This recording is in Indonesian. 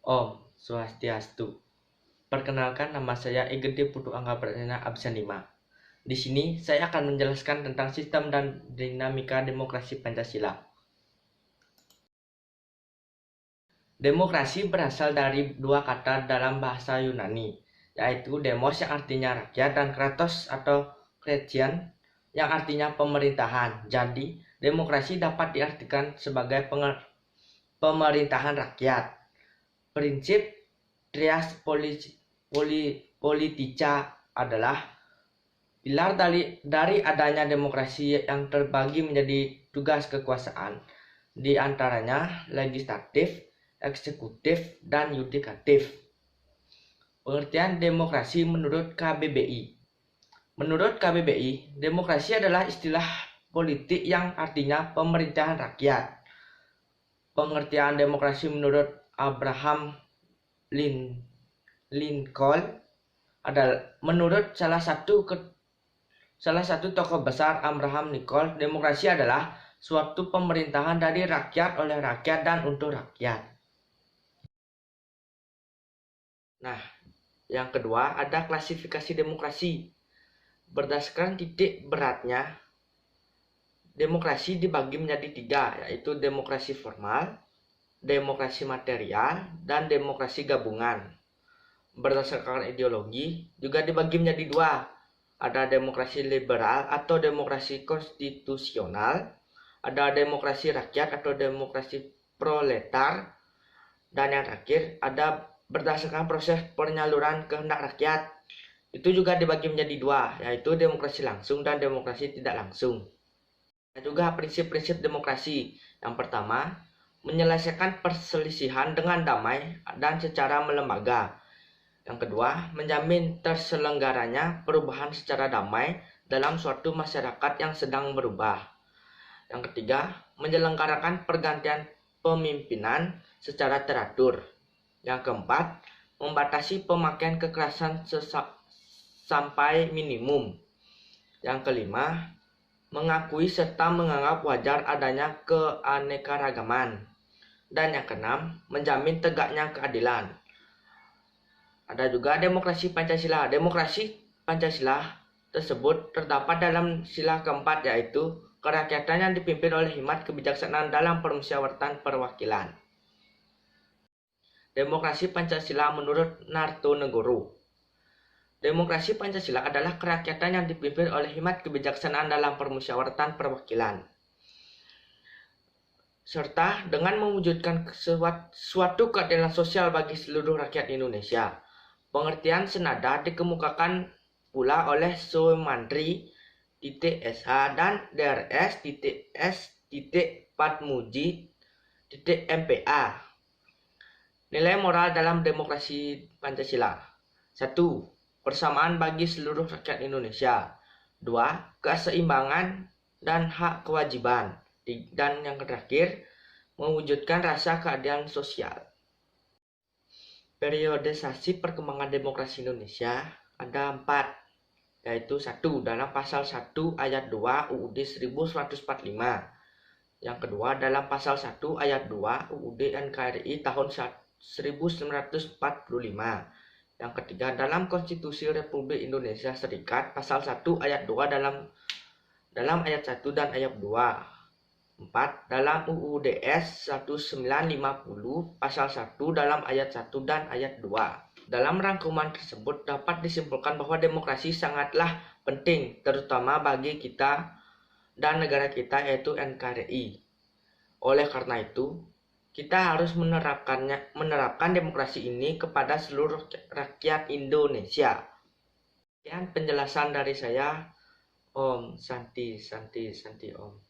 Om Swastiastu. Perkenalkan, nama saya Egede Putu Angga Pradana Absen 5. Di sini saya akan menjelaskan tentang sistem dan dinamika demokrasi Pancasila. Demokrasi berasal dari dua kata dalam bahasa Yunani, yaitu demos yang artinya rakyat dan kratos atau kretian yang artinya pemerintahan. Jadi, demokrasi dapat diartikan sebagai pemerintahan rakyat. Prinsip trias politica adalah pilar dari adanya demokrasi yang terbagi menjadi tugas kekuasaan, di antaranya legislatif, eksekutif, dan yudikatif. Pengertian demokrasi menurut KBBI. Menurut KBBI, demokrasi adalah istilah politik yang artinya pemerintahan rakyat. Pengertian demokrasi menurut Abraham Lincoln adalah menurut salah satu tokoh besar Abraham Lincoln, demokrasi adalah suatu pemerintahan dari rakyat oleh rakyat dan untuk rakyat. Nah, yang kedua ada klasifikasi demokrasi. Berdasarkan titik beratnya, demokrasi dibagi menjadi 3, yaitu demokrasi formal, demokrasi material, dan demokrasi gabungan. Berdasarkan ideologi juga dibagi menjadi 2, ada demokrasi liberal atau demokrasi konstitusional, ada demokrasi rakyat atau demokrasi proletar, dan yang terakhir ada berdasarkan proses penyaluran kehendak rakyat. Itu juga dibagi menjadi 2, yaitu demokrasi langsung dan demokrasi tidak langsung. Ada juga prinsip-prinsip demokrasi. Yang pertama, menyelesaikan perselisihan dengan damai dan secara melembaga. Yang kedua, menjamin terselenggaranya perubahan secara damai dalam suatu masyarakat yang sedang berubah. Yang ketiga, menyelenggarakan pergantian pemimpinan secara teratur. Yang keempat, membatasi pemakaian kekerasan sampai minimum. Yang kelima, mengakui serta menganggap wajar adanya keanekaragaman. Dan yang keenam, menjamin tegaknya keadilan. Ada juga demokrasi Pancasila. Demokrasi Pancasila tersebut terdapat dalam sila keempat, yaitu kerakyatan yang dipimpin oleh hikmat kebijaksanaan dalam permusyawaratan perwakilan. Demokrasi Pancasila menurut Narto Negoro. Demokrasi Pancasila adalah kerakyatan yang dipimpin oleh hikmat kebijaksanaan dalam permusyawaratan perwakilan, serta dengan mewujudkan suatu keadilan sosial bagi seluruh rakyat Indonesia. Pengertian senada dikemukakan pula oleh Soemandri SH dan DRS.S.Patmuji.MPA. Nilai moral dalam demokrasi Pancasila. 1. Persamaan bagi seluruh rakyat Indonesia. 2. Keseimbangan dan hak kewajiban. Dan yang terakhir, mewujudkan rasa keadilan sosial. Periodisasi perkembangan demokrasi Indonesia ada 4, yaitu 1. Dalam pasal 1 ayat 2 UUD 1145. Yang kedua, dalam pasal 1 ayat 2 UUD NKRI tahun 1945. Yang ketiga, dalam Konstitusi Republik Indonesia Serikat pasal 1 ayat 2 dalam ayat 1 dan ayat 2. 4. Dalam UUDS 1950 pasal 1 dalam ayat 1 dan ayat 2. Dalam rangkuman tersebut dapat disimpulkan bahwa demokrasi sangatlah penting, terutama bagi kita dan negara kita, yaitu NKRI. Oleh karena itu, kita harus menerapkan demokrasi ini kepada seluruh rakyat Indonesia. Sekian penjelasan dari saya. Om Santi Santi Santi Om.